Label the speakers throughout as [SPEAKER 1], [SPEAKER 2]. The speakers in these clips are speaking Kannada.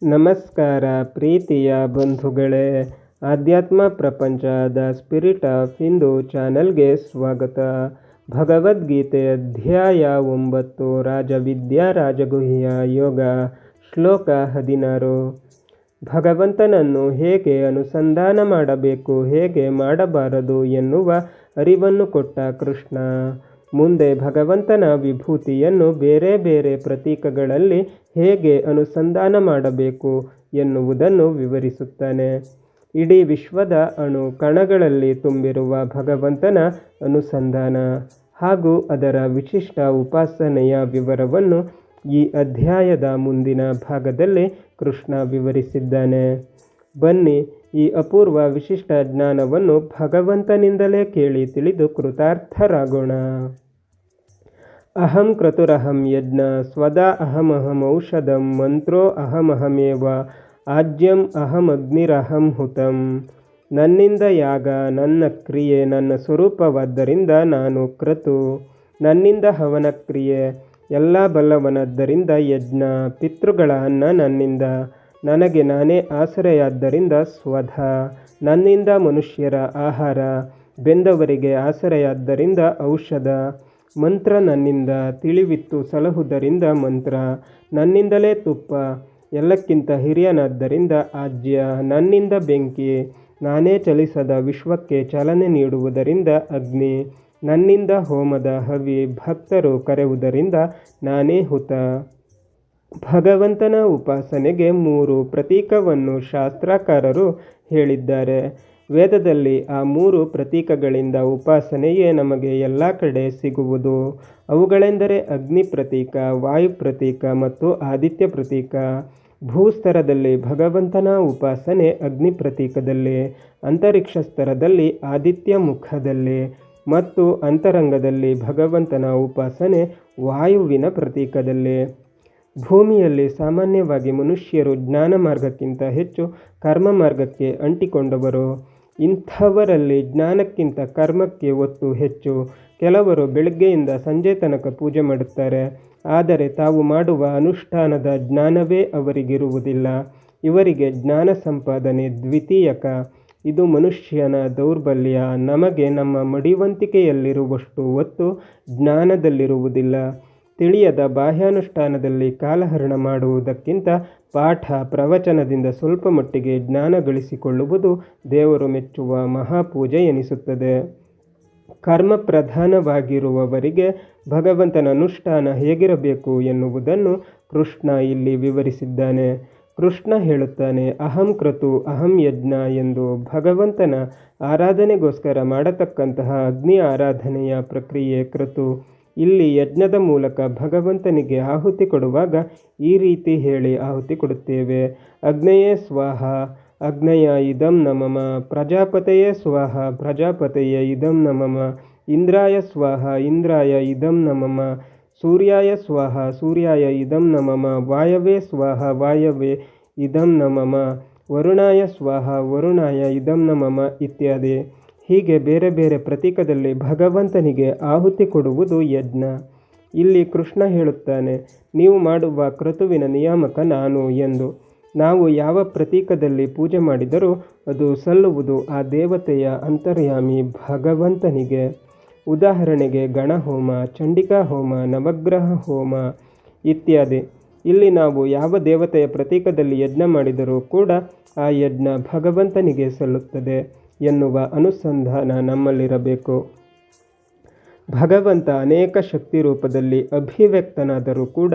[SPEAKER 1] ನಮಸ್ಕಾರ ಪ್ರೀತಿಯ ಬಂಧುಗಳೇ, ಆಧ್ಯಾತ್ಮ ಪ್ರಪಂಚ ದ ಸ್ಪಿರಿಟ್ ಆಫ್ ಹಿಂದೂ ಚಾನಲ್ಗೆ ಸ್ವಾಗತ. ಭಗವದ್ಗೀತೆ ಅಧ್ಯಾಯ 9 ರಾಜವಿದ್ಯಾ ರಾಜಗುಹ್ಯ ಯೋಗ ಶ್ಲೋಕ 16. ಭಗವಂತನನ್ನು ಹೇಗೆ ಅನುಸಂಧಾನ ಮಾಡಬೇಕು, ಹೇಗೆ ಮಾಡಬಾರದು ಎನ್ನುವ ಅರಿವನ್ನು ಕೊಟ್ಟ ಕೃಷ್ಣ ಮುಂದೆ ಭಗವಂತನ ವಿಭೂತಿಯನ್ನು ಬೇರೆ ಬೇರೆ ಪ್ರತೀಕಗಳಲ್ಲಿ ಹೇಗೆ ಅನುಸಂಧಾನ ಮಾಡಬೇಕು ಎನ್ನುವುದನ್ನು ವಿವರಿಸುತ್ತಾನೆ. ಇಡೀ ವಿಶ್ವದ ಅಣು ಕಣಗಳಲ್ಲಿ ತುಂಬಿರುವ ಭಗವಂತನ ಅನುಸಂಧಾನ ಹಾಗೂ ಅದರ ವಿಶಿಷ್ಟ ಉಪಾಸನೆಯ ವಿವರವನ್ನು ಈ ಅಧ್ಯಾಯದ ಮುಂದಿನ ಭಾಗದಲ್ಲಿ ಕೃಷ್ಣ ವಿವರಿಸಿದ್ದಾನೆ. ಬನ್ನಿ, ಈ ಅಪೂರ್ವ ವಿಶಿಷ್ಟ ಜ್ಞಾನವನ್ನು ಭಗವಂತನಿಂದಲೇ ಕೇಳಿ ತಿಳಿದು ಕೃತಾರ್ಥರಾಗೋಣ. ಅಹಂ ಕ್ರತುರಹಂ ಯಜ್ಞ ಸ್ವದಾ ಅಹಮಹಂ ಔಷಧಂ ಮಂತ್ರೋ ಅಹಮಹಮೇವ ಆಜ್ಯಂ ಅಹಮಗ್ನಿರಹಂ ಹುತಂ. ನನ್ನಿಂದ ಯಾಗ, ನನ್ನ ಕ್ರಿಯೆ ನನ್ನ ಸ್ವರೂಪವಾದ್ದರಿಂದ ನಾನು ಕ್ರತು. ನನ್ನಿಂದ ಹವನ ಕ್ರಿಯೆ ಎಲ್ಲ ಬಲ್ಲವನಾದ್ದರಿಂದ ಯಜ್ಞ. ಪಿತೃಗಳ ಅನ್ನ ನನ್ನಿಂದ, ನನಗೆ ನಾನೇ ಆಸರೆಯಾದ್ದರಿಂದ ಸ್ವಧ. ನನ್ನಿಂದ ಮನುಷ್ಯರ ಆಹಾರ, ಬೆಂದವರಿಗೆ ಆಸರೆಯಾದ್ದರಿಂದ ಔಷಧ. ಮಂತ್ರ ನನ್ನಿಂದ, ತಿಳಿವಿತ್ತು ಸಲಹುವುದರಿಂದ ಮಂತ್ರ. ನನ್ನಿಂದಲೇ ತುಪ್ಪ, ಎಲ್ಲಕ್ಕಿಂತ ಹಿರಿಯನಾದ್ದರಿಂದ ಆಜ್ಯ. ನನ್ನಿಂದ ಬೆಂಕಿ, ನಾನೇ ಚಲಿಸದ ವಿಶ್ವಕ್ಕೆ ಚಾಲನೆ ನೀಡುವುದರಿಂದ ಅಗ್ನಿ. ನನ್ನಿಂದ ಹೋಮದ ಹವಿ, ಭಕ್ತರು ಕರೆಯುವುದರಿಂದ ನಾನೇ ಹುತ. ಭಗವಂತನ ಉಪಾಸನೆಗೆ 3 ಪ್ರತೀಕವನ್ನು ಶಾಸ್ತ್ರಕಾರರು ಹೇಳಿದ್ದಾರೆ. ವೇದದಲ್ಲಿ ಆ 3 ಪ್ರತೀಕಗಳಿಂದ ಉಪಾಸನೆಯೇ ನಮಗೆ ಎಲ್ಲ ಕಡೆ ಸಿಗುವುದು. ಅವುಗಳೆಂದರೆ ಅಗ್ನಿ ಪ್ರತೀಕ, ವಾಯು ಪ್ರತೀಕ ಮತ್ತು ಆದಿತ್ಯ ಪ್ರತೀಕ. ಭೂಸ್ತರದಲ್ಲಿ ಭಗವಂತನ ಉಪಾಸನೆ ಅಗ್ನಿ ಪ್ರತೀಕದಲ್ಲಿ, ಅಂತರಿಕ್ಷ ಸ್ತರದಲ್ಲಿ ಆದಿತ್ಯ ಮುಖದಲ್ಲಿ ಮತ್ತು ಅಂತರಂಗದಲ್ಲಿ ಭಗವಂತನ ಉಪಾಸನೆ ವಾಯುವಿನ ಪ್ರತೀಕದಲ್ಲಿ. ಭೂಮಿಯಲ್ಲಿ ಸಾಮಾನ್ಯವಾಗಿ ಮನುಷ್ಯರು ಜ್ಞಾನ ಮಾರ್ಗಕ್ಕಿಂತ ಹೆಚ್ಚು ಕರ್ಮ ಮಾರ್ಗಕ್ಕೆ ಅಂಟಿಕೊಂಡವರು. ಇಂಥವರಲ್ಲಿ ಜ್ಞಾನಕ್ಕಿಂತ ಕರ್ಮಕ್ಕೆ ಒತ್ತು ಹೆಚ್ಚು. ಕೆಲವರು ಬೆಳಗ್ಗೆಯಿಂದ ಸಂಜೆ ತನಕ ಪೂಜೆ ಮಾಡುತ್ತಾರೆ, ಆದರೆ ತಾವು ಮಾಡುವ ಅನುಷ್ಠಾನದ ಜ್ಞಾನವೇ ಅವರಿಗಿರುವುದಿಲ್ಲ. ಇವರಿಗೆ ಜ್ಞಾನ ಸಂಪಾದನೆ ದ್ವಿತೀಯಕ. ಇದು ಮನುಷ್ಯನ ದೌರ್ಬಲ್ಯ. ನಮಗೆ ನಮ್ಮ ಮಡಿವಂತಿಕೆಯಲ್ಲಿರುವಷ್ಟು ಒತ್ತು ಜ್ಞಾನದಲ್ಲಿರುವುದಿಲ್ಲ. ತಿಳಿಯದ ಬಾಹ್ಯಾನುಷ್ಠಾನದಲ್ಲಿ ಕಾಲಹರಣ ಮಾಡುವುದಕ್ಕಿಂತ ಪಾಠ ಪ್ರವಚನದಿಂದ ಸ್ವಲ್ಪ ಮಟ್ಟಿಗೆ ಜ್ಞಾನ ಗಳಿಸಿಕೊಳ್ಳುವುದು ದೇವರು ಮೆಚ್ಚುವ ಮಹಾಪೂಜೆ ಎನಿಸುತ್ತದೆ. ಕರ್ಮ ಪ್ರಧಾನವಾಗಿರುವವರಿಗೆ ಭಗವಂತನ ಅನುಷ್ಠಾನ ಹೇಗಿರಬೇಕು ಎನ್ನುವುದನ್ನು ಕೃಷ್ಣ ಇಲ್ಲಿ ವಿವರಿಸಿದ್ದಾನೆ. ಕೃಷ್ಣ ಹೇಳುತ್ತಾನೆ, ಅಹಂ ಕ್ರತು ಅಹಂ ಯಜ್ಞ ಎಂದು. ಭಗವಂತನ ಆರಾಧನೆಗೋಸ್ಕರ ಮಾಡತಕ್ಕಂತಹ ಅಗ್ನಿ ಆರಾಧನೆಯ ಪ್ರಕ್ರಿಯೆ ಕ್ರತು. ಇಲ್ಲಿ ಯಜ್ಞದ ಮೂಲಕ ಭಗವಂತನಿಗೆ ಆಹುತಿ ಕೊಡುವಾಗ ಈ ರೀತಿ ಹೇಳಿ ಆಹುತಿ ಕೊಡುತ್ತೇವೆ. ಅಗ್ನಯೇ ಸ್ವಾಹ ಅಗ್ನಯ ಇದಂ ನಮಮ. ಪ್ರಜಾಪತಯೇ ಸ್ವಾಹ ಪ್ರಜಾಪತಯೇ ಇದಂ ನಮಮ. ಇಂದ್ರಾಯ ಸ್ವಾಹ ಇಂದ್ರಾಯ ಇದಂ ನಮಮ. ಸೂರ್ಯಾಯ ಸ್ವಾಹ ಸೂರ್ಯಾಯ ಇದಂ ನಮಮ. ವಾಯವೇ ಸ್ವಾಹ ವಾಯವೇ ಇದಂ ನಮಮ. ವರುಣಾಯ ಸ್ವಾಹ ವರುಣಾಯ ಇದಂ ನಮಮ ಇತ್ಯಾದಿ. ಹೀಗೆ ಬೇರೆ ಬೇರೆ ಪ್ರತೀಕದಲ್ಲಿ ಭಗವಂತನಿಗೆ ಆಹುತಿ ಕೊಡುವುದು ಯಜ್ಞ. ಇಲ್ಲಿ ಕೃಷ್ಣ ಹೇಳುತ್ತಾನೆ, ನೀವು ಮಾಡುವ ಕ್ರತುವಿನ ನಿಯಾಮಕ ನಾನು ಎಂದು. ನಾವು ಯಾವ ಪ್ರತೀಕದಲ್ಲಿ ಪೂಜೆ ಮಾಡಿದರೂ ಅದು ಸಲ್ಲುವುದು ಆ ದೇವತೆಯ ಅಂತರ್ಯಾಮಿ ಭಗವಂತನಿಗೆ. ಉದಾಹರಣೆಗೆ ಗಣಹೋಮ, ಚಂಡಿಕಾ ಹೋಮ, ನವಗ್ರಹ ಹೋಮ ಇತ್ಯಾದಿ. ಇಲ್ಲಿ ನಾವು ಯಾವ ದೇವತೆಯ ಪ್ರತೀಕದಲ್ಲಿ ಯಜ್ಞ ಮಾಡಿದರೂ ಕೂಡ ಆ ಯಜ್ಞ ಭಗವಂತನಿಗೆ ಸಲ್ಲುತ್ತದೆ ಎನ್ನುವ ಅನುಸಂಧಾನ ನಮ್ಮಲ್ಲಿರಬೇಕು. ಭಗವಂತ ಅನೇಕ ಶಕ್ತಿ ರೂಪದಲ್ಲಿ ಅಭಿವ್ಯಕ್ತನಾದರೂ ಕೂಡ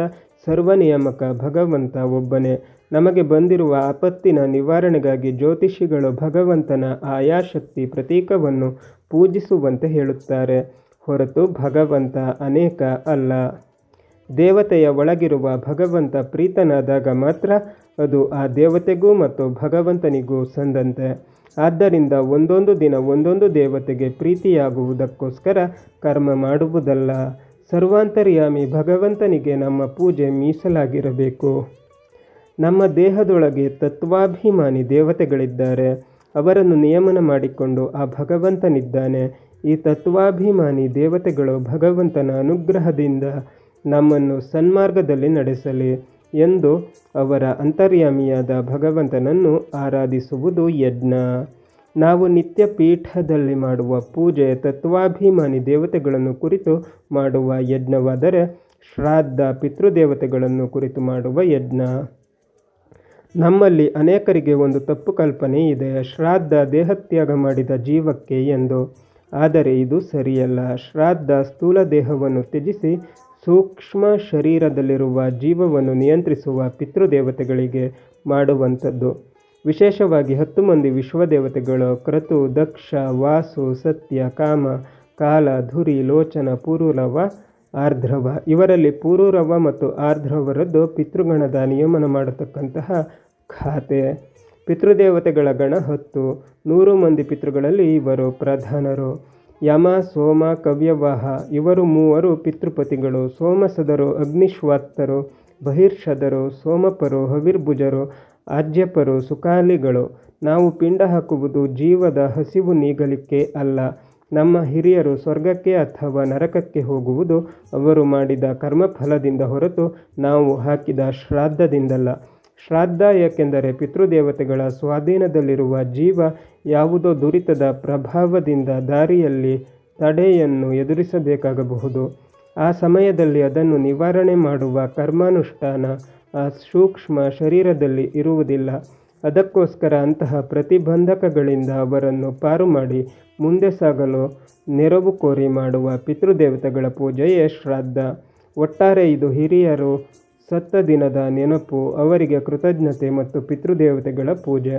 [SPEAKER 1] ಸರ್ವನಿಯಾಮಕ ಭಗವಂತ ಒಬ್ಬನೇ. ನಮಗೆ ಬಂದಿರುವ ಆಪತ್ತಿನ ನಿವಾರಣೆಗಾಗಿ ಜ್ಯೋತಿಷಿಗಳು ಭಗವಂತನ ಆಯಾ ಶಕ್ತಿ ಪ್ರತೀಕವನ್ನು ಪೂಜಿಸುವಂತೆ ಹೇಳುತ್ತಾರೆ ಹೊರತು ಭಗವಂತ ಅನೇಕ ಅಲ್ಲ. ದೇವತೆಯ ಒಳಗಿರುವ ಭಗವಂತ ಪ್ರೀತನಾದಾಗ ಮಾತ್ರ ಅದು ಆ ದೇವತೆಗೂ ಮತ್ತು ಭಗವಂತನಿಗೂ ಸಂದಂತೆ. ಆದ್ದರಿಂದ ಒಂದೊಂದು ದಿನ ಒಂದೊಂದು ದೇವತೆಗೆ ಪ್ರೀತಿಯಾಗುವುದಕ್ಕೋಸ್ಕರ ಕರ್ಮ ಮಾಡುವುದಲ್ಲ. ಸರ್ವಾಂತರ್ಯಾಮಿ ಭಗವಂತನಿಗೆ ನಮ್ಮ ಪೂಜೆ ಮೀಸಲಾಗಿರಬೇಕು. ನಮ್ಮ ದೇಹದೊಳಗೆ ತತ್ವಾಭಿಮಾನಿ ದೇವತೆಗಳಿದ್ದಾರೆ. ಅವರನ್ನು ನಿಯಮನ ಮಾಡಿಕೊಂಡು ಆ ಭಗವಂತನಿದ್ದಾನೆ. ಈ ತತ್ವಾಭಿಮಾನಿ ದೇವತೆಗಳು ಭಗವಂತನ ಅನುಗ್ರಹದಿಂದ ನಮ್ಮನ್ನು ಸನ್ಮಾರ್ಗದಲ್ಲಿ ನಡೆಸಲಿ. ಎಂದು ಅವರ ಅಂತರ್ಯಾಮಿಯಾದ ಭಗವಂತನನ್ನು ಆರಾಧಿಸುವುದು ಯಜ್ಞ. ನಾವು ನಿತ್ಯ ಪೀಠದಲ್ಲಿ ಮಾಡುವ ಪೂಜೆ ತತ್ವಾಭಿಮಾನಿ ದೇವತೆಗಳನ್ನು ಕುರಿತು ಮಾಡುವ ಯಜ್ಞವಾದರೆ, ಶ್ರಾದ್ದ ಪಿತೃದೇವತೆಗಳನ್ನು ಕುರಿತು ಮಾಡುವ ಯಜ್ಞ. ನಮ್ಮಲ್ಲಿ ಅನೇಕರಿಗೆ ಒಂದು ತಪ್ಪು ಕಲ್ಪನೆ ಇದೆ, ಶ್ರಾದ್ದ ದೇಹತ್ಯಾಗ ಮಾಡಿದ ಜೀವಕ್ಕೆ ಎಂದು. ಆದರೆ ಇದು ಸರಿಯಲ್ಲ. ಶ್ರಾದ್ದ ಸ್ಥೂಲ ದೇಹವನ್ನು ತ್ಯಜಿಸಿ ಸೂಕ್ಷ್ಮ ಶರೀರದಲ್ಲಿರುವ ಜೀವವನ್ನು ನಿಯಂತ್ರಿಸುವ ಪಿತೃದೇವತೆಗಳಿಗೆ ಮಾಡುವಂಥದ್ದು. ವಿಶೇಷವಾಗಿ 10 ಮಂದಿ ವಿಶ್ವದೇವತೆಗಳು ಕ್ರತು, ದಕ್ಷ, ವಾಸು, ಸತ್ಯ, ಕಾಮ, ಕಾಲ, ಧುರಿ, ಲೋಚನ, ಪೂರೂರವ, ಆರ್ದ್ರವ. ಇವರಲ್ಲಿ ಪೂರೂರವ ಮತ್ತು ಆರ್ದ್ರವರದ್ದು ಪಿತೃಗಣದ ನಿಯಮನ ಮಾಡತಕ್ಕಂತಹ ಖಾತೆ. ಪಿತೃದೇವತೆಗಳ ಗಣ 10. 100 ಮಂದಿ ಪಿತೃಗಳಲ್ಲಿ ಇವರು ಪ್ರಧಾನರು. ಯಮ, ಸೋಮ, ಕವ್ಯವಾಹ ಇವರು 3 ಪಿತೃಪತಿಗಳು. ಸೋಮಸದರು, ಅಗ್ನಿಶ್ವಾತ್ತರು, ಬಹಿರ್ಷದರು, ಸೋಮಪರು, ಹವಿರ್ಭುಜರು, ಆಜ್ಯಪರು, ಸುಖಾಲಿಗಳು. ನಾವು ಪಿಂಡ ಹಾಕುವುದು ಜೀವದ ಹಸಿವು ನೀಗಲಿಕ್ಕೆ ಅಲ್ಲ. ನಮ್ಮ ಹಿರಿಯರು ಸ್ವರ್ಗಕ್ಕೆ ಅಥವಾ ನರಕಕ್ಕೆ ಹೋಗುವುದು ಅವರು ಮಾಡಿದ ಕರ್ಮಫಲದಿಂದ ಹೊರತು ನಾವು ಹಾಕಿದ ಶ್ರಾದ್ದದಿಂದಲ್ಲ. ಶ್ರಾದ್ದ ಏಕೆಂದರೆ ಪಿತೃದೇವತೆಗಳ ಸ್ವಾಧೀನದಲ್ಲಿರುವ ಜೀವ ಯಾವುದೋ ದುರಿತದ ಪ್ರಭಾವದಿಂದ ದಾರಿಯಲ್ಲಿ ತಡೆಯನ್ನು ಎದುರಿಸಬೇಕಾಗಬಹುದು. ಆ ಸಮಯದಲ್ಲಿ ಅದನ್ನು ನಿವಾರಣೆ ಮಾಡುವ ಕರ್ಮಾನುಷ್ಠಾನ ಆ ಸೂಕ್ಷ್ಮ ಶರೀರದಲ್ಲಿ ಇರುವುದಿಲ್ಲ. ಅದಕ್ಕೋಸ್ಕರ ಅಂತಹ ಪ್ರತಿಬಂಧಕಗಳಿಂದ ಅವರನ್ನು ಪಾರು ಮಾಡಿ ಮುಂದೆ ಸಾಗಲು ನೆರವು ಕೋರಿ ಮಾಡುವ ಪಿತೃದೇವತೆಗಳ ಪೂಜೆಯೇ ಶ್ರಾದ್ದ. ಒಟ್ಟಾರೆ ಇದು ಹಿರಿಯರು ಸತ್ತ ದಿನದ ನೆನಪು, ಅವರಿಗೆ ಕೃತಜ್ಞತೆ ಮತ್ತು ಪಿತೃದೇವತೆಗಳ ಪೂಜೆ.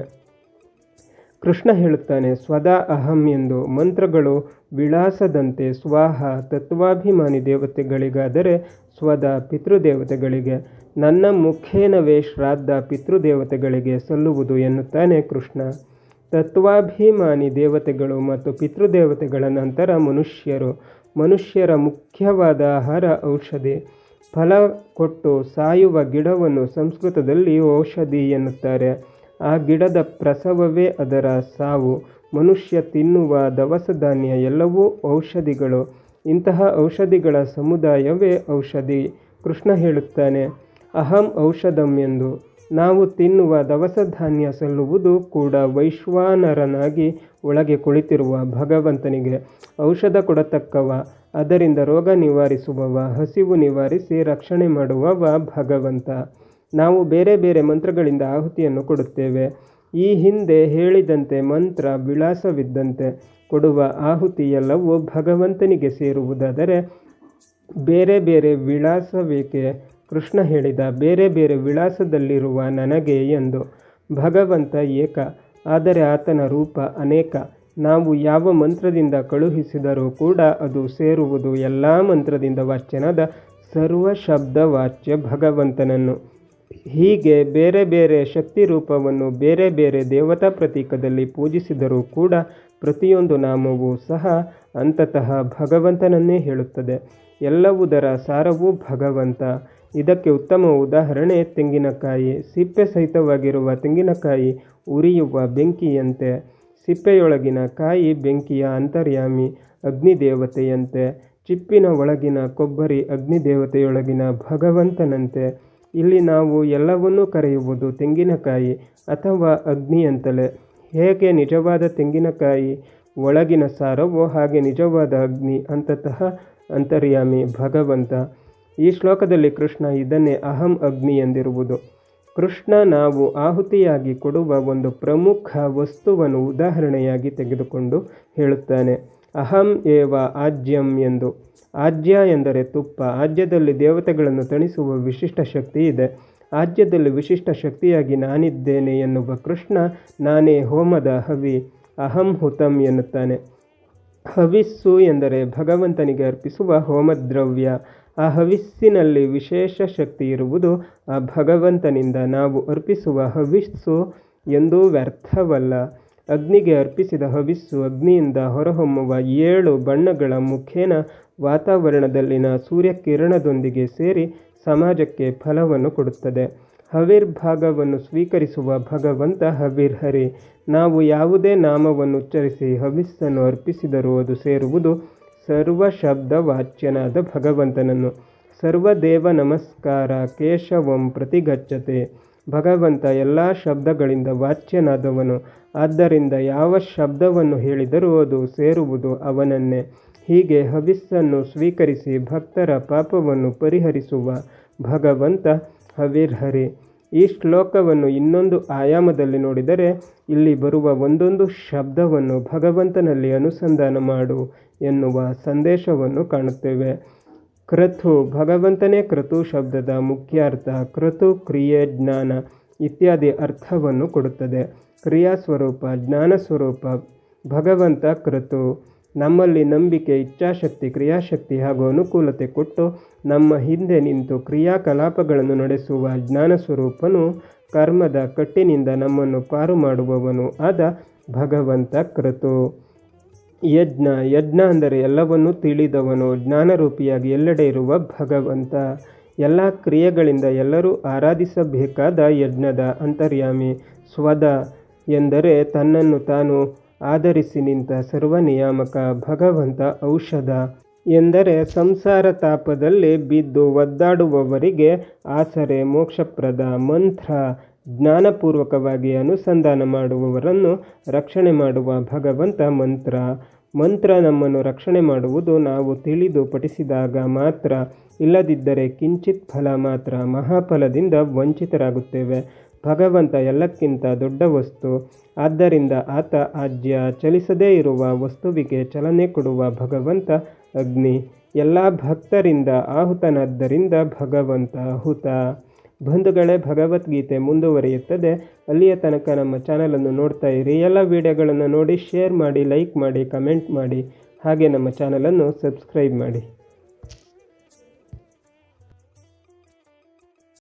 [SPEAKER 1] ಕೃಷ್ಣ ಹೇಳುತ್ತಾನೆ, ಸ್ವದಾ ಅಹಂ ಎಂದು. ಮಂತ್ರಗಳು ವಿಳಾಸದಂತೆ ಸ್ವಾಹ ತತ್ವಾಭಿಮಾನಿ ದೇವತೆಗಳಿಗಾದರೆ ಸ್ವದಾ ಪಿತೃದೇವತೆಗಳಿಗೆ. ನನ್ನ ಮುಖೇನವೇ ಶ್ರಾದ್ದ ಪಿತೃದೇವತೆಗಳಿಗೆ ಸಲ್ಲುವುದು ಎನ್ನುತ್ತಾನೆ ಕೃಷ್ಣ. ತತ್ವಾಭಿಮಾನಿ ದೇವತೆಗಳು ಮತ್ತು ಪಿತೃದೇವತೆಗಳ ನಂತರ ಮನುಷ್ಯರು. ಮನುಷ್ಯರ ಮುಖ್ಯವಾದ ಆಹಾರ ಔಷಧಿ. ಫಲ ಕೊಟ್ಟು ಸಾಯುವ ಗಿಡವನ್ನು ಸಂಸ್ಕೃತದಲ್ಲಿ ಔಷಧಿ ಎನ್ನುತ್ತಾರೆ. ಆ ಗಿಡದ ಪ್ರಸವವೇ ಅದರ ಸಾವು. ಮನುಷ್ಯ ತಿನ್ನುವ ದವಸ ಧಾನ್ಯ ಎಲ್ಲವೂ ಔಷಧಿಗಳು. ಇಂತಹ ಔಷಧಿಗಳ ಸಮುದಾಯವೇ ಔಷಧಿ. ಕೃಷ್ಣ ಹೇಳುತ್ತಾನೆ, ಅಹಂ ಔಷಧಂ ಎಂದು. ನಾವು ತಿನ್ನುವ ದವಸ ಧಾನ್ಯ ಸಲ್ಲುವುದು ಕೂಡ ವೈಶ್ವಾನರನಾಗಿ ಒಳಗೆ ಕುಳಿತಿರುವ ಭಗವಂತನಿಗೆ. ಔಷಧ ಕೊಡತಕ್ಕವ, ಅದರಿಂದ ರೋಗ ನಿವಾರಿಸುವವ, ಹಸಿವು ನಿವಾರಿಸಿ ರಕ್ಷಣೆ ಮಾಡುವವ ಭಗವಂತ. ನಾವು ಬೇರೆ ಬೇರೆ ಮಂತ್ರಗಳಿಂದ ಆಹುತಿಯನ್ನು ಕೊಡುತ್ತೇವೆ. ಈ ಹಿಂದೆ ಹೇಳಿದಂತೆ ಮಂತ್ರ ವಿಳಾಸವಿದ್ದಂತೆ ಕೊಡುವ ಆಹುತಿ ಎಲ್ಲವೂ ಭಗವಂತನಿಗೆ ಸೇರುವುದಾದರೆ ಬೇರೆ ಬೇರೆ ವಿಳಾಸವೇಕೆ? ಕೃಷ್ಣ ಹೇಳಿದ, ಬೇರೆ ಬೇರೆ ವಿಳಾಸದಲ್ಲಿರುವ ನನಗೆ ಎಂದು. ಭಗವಂತ ಏಕ, ಆದರೆ ಆತನ ರೂಪ ಅನೇಕ. ನಾವು ಯಾವ ಮಂತ್ರದಿಂದ ಕಳುಹಿಸಿದರೂ ಕೂಡ ಅದು ಸೇರುವುದು ಎಲ್ಲ ಮಂತ್ರದಿಂದ ವಾಚ್ಯನಾದ ಸರ್ವ ಶಬ್ದ ವಾಚ್ಯ ಭಗವಂತನನ್ನು. ಹೀಗೆ ಬೇರೆ ಬೇರೆ ಶಕ್ತಿ ರೂಪವನ್ನು ಬೇರೆ ಬೇರೆ ದೇವತಾ ಪ್ರತೀಕದಲ್ಲಿ ಪೂಜಿಸಿದರೂ ಕೂಡ ಪ್ರತಿಯೊಂದು ನಾಮವೂ ಸಹ ಅಂತತಃ ಭಗವಂತನನ್ನೇ ಹೇಳುತ್ತದೆ. ಎಲ್ಲವುದರ ಸಾರವೂ ಭಗವಂತ. ಇದಕ್ಕೆ ಉತ್ತಮ ಉದಾಹರಣೆ ತೆಂಗಿನಕಾಯಿ. ಸಿಪ್ಪೆ ಸಹಿತವಾಗಿರುವ ತೆಂಗಿನಕಾಯಿ ಉರಿಯುವ ಬೆಂಕಿಯಂತೆ. ಸಿಪ್ಪೆಯೊಳಗಿನ ಕಾಯಿ ಬೆಂಕಿಯ ಅಂತರ್ಯಾಮಿ ಅಗ್ನಿದೇವತೆಯಂತೆ. ಚಿಪ್ಪಿನ ಒಳಗಿನ ಕೊಬ್ಬರಿ ಅಗ್ನಿದೇವತೆಯೊಳಗಿನ ಭಗವಂತನಂತೆ. ಇಲ್ಲಿ ನಾವು ಎಲ್ಲವನ್ನೂ ಕರೆಯುವುದು ತೆಂಗಿನಕಾಯಿ ಅಥವಾ ಅಗ್ನಿ ಅಂತಲೇ. ಹೇಗೆ ನಿಜವಾದ ತೆಂಗಿನಕಾಯಿ ಒಳಗಿನ ಸಾರವೋ ಹಾಗೆ ನಿಜವಾದ ಅಗ್ನಿ ಅಂತತಃ ಅಂತರ್ಯಾಮಿ ಭಗವಂತ. ಈ ಶ್ಲೋಕದಲ್ಲಿ ಕೃಷ್ಣ ಇದನ್ನೇ ಅಹಂ ಅಗ್ನಿ ಎಂದಿರುವುದು. ಕೃಷ್ಣ ನಾವು ಆಹುತಿಯಾಗಿ ಕೊಡುವ ಒಂದು ಪ್ರಮುಖ ವಸ್ತುವನ್ನು ಉದಾಹರಣೆಯಾಗಿ ತೆಗೆದುಕೊಂಡು ಹೇಳುತ್ತಾನೆ, ಅಹಂ ಏವ ಆಜ್ಯಂ ಎಂದು. ಆಜ್ಯ ಎಂದರೆ ತುಪ್ಪ. ಆಜ್ಯದಲ್ಲಿ ದೇವತೆಗಳನ್ನು ತಣಿಸುವ ವಿಶಿಷ್ಟ ಶಕ್ತಿ ಇದೆ. ಆಜ್ಯದಲ್ಲಿ ವಿಶಿಷ್ಟ ಶಕ್ತಿಯಾಗಿ ನಾನಿದ್ದೇನೆ ಎನ್ನುವ ಕೃಷ್ಣ ನಾನೇ ಹೋಮದ ಹವಿ, ಅಹಂ ಹುತಂ ಎನ್ನುತ್ತಾನೆ. ಹವಿಸ್ಸು ಎಂದರೆ ಭಗವಂತನಿಗೆ ಅರ್ಪಿಸುವ ಹೋಮದ್ರವ್ಯ. ಆ ಹವಿಸ್ಸಿನಲ್ಲಿ ವಿಶೇಷ ಶಕ್ತಿ ಇರುವುದು ಆ ಭಗವಂತನಿಂದ. ನಾವು ಅರ್ಪಿಸುವ ಹವಿಸ್ಸು ಎಂದೂ ವ್ಯರ್ಥವಲ್ಲ. ಅಗ್ನಿಗೆ ಅರ್ಪಿಸಿದ ಹವಿಸ್ಸು ಅಗ್ನಿಯಿಂದ ಹೊರಹೊಮ್ಮುವ 7 ಬಣ್ಣಗಳ ಮುಖೇನ ವಾತಾವರಣದಲ್ಲಿನ ಸೂರ್ಯಕಿರಣದೊಂದಿಗೆ ಸೇರಿ ಸಮಾಜಕ್ಕೆ ಫಲವನ್ನು ಕೊಡುತ್ತದೆ. ಹವಿರ್ಭಾಗವನ್ನು ಸ್ವೀಕರಿಸುವ ಭಗವಂತ ಹವಿರ್ಹರಿ. ನಾವು ಯಾವುದೇ ನಾಮವನ್ನು ಉಚ್ಚರಿಸಿ ಹವಿಸ್ಸನ್ನು ಅರ್ಪಿಸಿದರೂ ಅದು ಸೇರುವುದು ಸರ್ವ ಶಬ್ದ ವಾಚ್ಯನಾದ ಭಗವಂತನನ್ನು. ಸರ್ವದೇವ ನಮಸ್ಕಾರ ಕೇಶವಂ ಪ್ರತಿಗಚ್ಚತೆ. ಭಗವಂತ ಎಲ್ಲ ಶಬ್ದಗಳಿಂದ ವಾಚ್ಯನಾದವನು. ಆದ್ದರಿಂದ ಯಾವ ಶಬ್ದವನ್ನು ಹೇಳಿದರೂ ಅದು ಸೇರುವುದು ಅವನನ್ನೇ. ಹೀಗೆ ಹವಿಸ್ಸನ್ನು ಸ್ವೀಕರಿಸಿ ಭಕ್ತರ ಪಾಪವನ್ನು ಪರಿಹರಿಸುವ ಭಗವಂತ ಹವಿರ್ಹರಿ. ಈ ಶ್ಲೋಕವನ್ನು ಇನ್ನೊಂದು ಆಯಾಮದಲ್ಲಿ ನೋಡಿದರೆ ಇಲ್ಲಿ ಬರುವ ಒಂದೊಂದು ಶಬ್ದವನ್ನು ಭಗವಂತನಲ್ಲಿ ಅನುಸಂಧಾನ ಮಾಡು ಎನ್ನುವ ಸಂದೇಶವನ್ನು ಕಾಣುತ್ತೇವೆ. ಕ್ರತು, ಭಗವಂತನೇ ಕ್ರತು ಶಬ್ದದ ಮುಖ್ಯಾರ್ಥ. ಕ್ರತು ಕ್ರಿಯೆ, ಜ್ಞಾನ ಇತ್ಯಾದಿ ಅರ್ಥವನ್ನು ಕೊಡುತ್ತದೆ. ಕ್ರಿಯಾಸ್ವರೂಪ, ಜ್ಞಾನಸ್ವರೂಪ ಭಗವಂತ ಕ್ರತು. ನಮ್ಮಲ್ಲಿ ನಂಬಿಕೆ, ಇಚ್ಛಾಶಕ್ತಿ, ಕ್ರಿಯಾಶಕ್ತಿ ಹಾಗೂ ಅನುಕೂಲತೆ ಕೊಟ್ಟು ನಮ್ಮ ಹಿಂದೆ ನಿಂತು ಕ್ರಿಯಾಕಲಾಪಗಳನ್ನು ನಡೆಸುವ ಜ್ಞಾನಸ್ವರೂಪನು, ಕರ್ಮದ ಕಟ್ಟಿನಿಂದ ನಮ್ಮನ್ನು ಪಾರು ಮಾಡುವವನು ಆದ ಭಗವಂತ ಕ್ರತು. ಯಜ್ಞ, ಯಜ್ಞ ಅಂದರೆ ಎಲ್ಲವನ್ನೂ ತಿಳಿದವನು, ಜ್ಞಾನರೂಪಿಯಾಗಿ ಎಲ್ಲೆಡೆ ಇರುವ ಭಗವಂತ. ಎಲ್ಲ ಕ್ರಿಯೆಗಳಿಂದ ಎಲ್ಲರೂ ಆರಾಧಿಸಬೇಕಾದ ಯಜ್ಞದ ಅಂತರ್ಯಾಮಿ. ಸ್ವದ ಎಂದರೆ ತನ್ನನ್ನು ತಾನು ಆಧರಿಸಿ ನಿಂತ ಸರ್ವನಿಯಾಮಕ ಭಗವಂತ. ಔಷಧ ಎಂದರೆ ಸಂಸಾರ ತಾಪದಲ್ಲಿ ಬಿದ್ದು ಒದ್ದಾಡುವವರಿಗೆ ಆಸರೆ, ಮೋಕ್ಷಪ್ರದ. ಮಂತ್ರ, ಜ್ಞಾನಪೂರ್ವಕವಾಗಿ ಅನುಸಂಧಾನ ಮಾಡುವವರನ್ನು ರಕ್ಷಣೆ ಮಾಡುವ ಭಗವಂತ ಮಂತ್ರ. ಮಂತ್ರ ನಮ್ಮನ್ನು ರಕ್ಷಣೆ ಮಾಡುವುದು ನಾವು ತಿಳಿದು ಪಠಿಸಿದಾಗ ಮಾತ್ರ, ಇಲ್ಲದಿದ್ದರೆ ಕಿಂಚಿತ್ ಫಲ ಮಾತ್ರ, ಮಹಾಫಲದಿಂದ ವಂಚಿತರಾಗುತ್ತೇವೆ. ಭಗವಂತ ಎಲ್ಲಕ್ಕಿಂತ ದೊಡ್ಡ ವಸ್ತು. ಆದ್ದರಿಂದ ಆತ ಆಜ್ಯ. ಚಲಿಸದೇ ಇರುವ ವಸ್ತುವಿಗೆ ಚಲನೆ ಕೊಡುವ ಭಗವಂತ ಅಗ್ನಿ. ಎಲ್ಲ ಭಕ್ತರಿಂದ ಆಹುತನಾದ್ದರಿಂದ ಭಗವಂತ ಹುತ. ಬಂಧುಗಳೇ, ಭಗವದ್ಗೀತೆ ಮುಂದುವರಿಯುತ್ತದೆ. ಅಲ್ಲಿಯ ತನಕ ನಮ್ಮ ಚಾನಲನ್ನು ನೋಡ್ತಾ ಇರಿ. ಎಲ್ಲ ವಿಡಿಯೋಗಳನ್ನು ನೋಡಿ ಶೇರ್ ಮಾಡಿ, ಲೈಕ್ ಮಾಡಿ, ಕಮೆಂಟ್ ಮಾಡಿ, ಹಾಗೆ ನಮ್ಮ ಚಾನಲನ್ನು ಸಬ್ಸ್ಕ್ರೈಬ್ ಮಾಡಿ.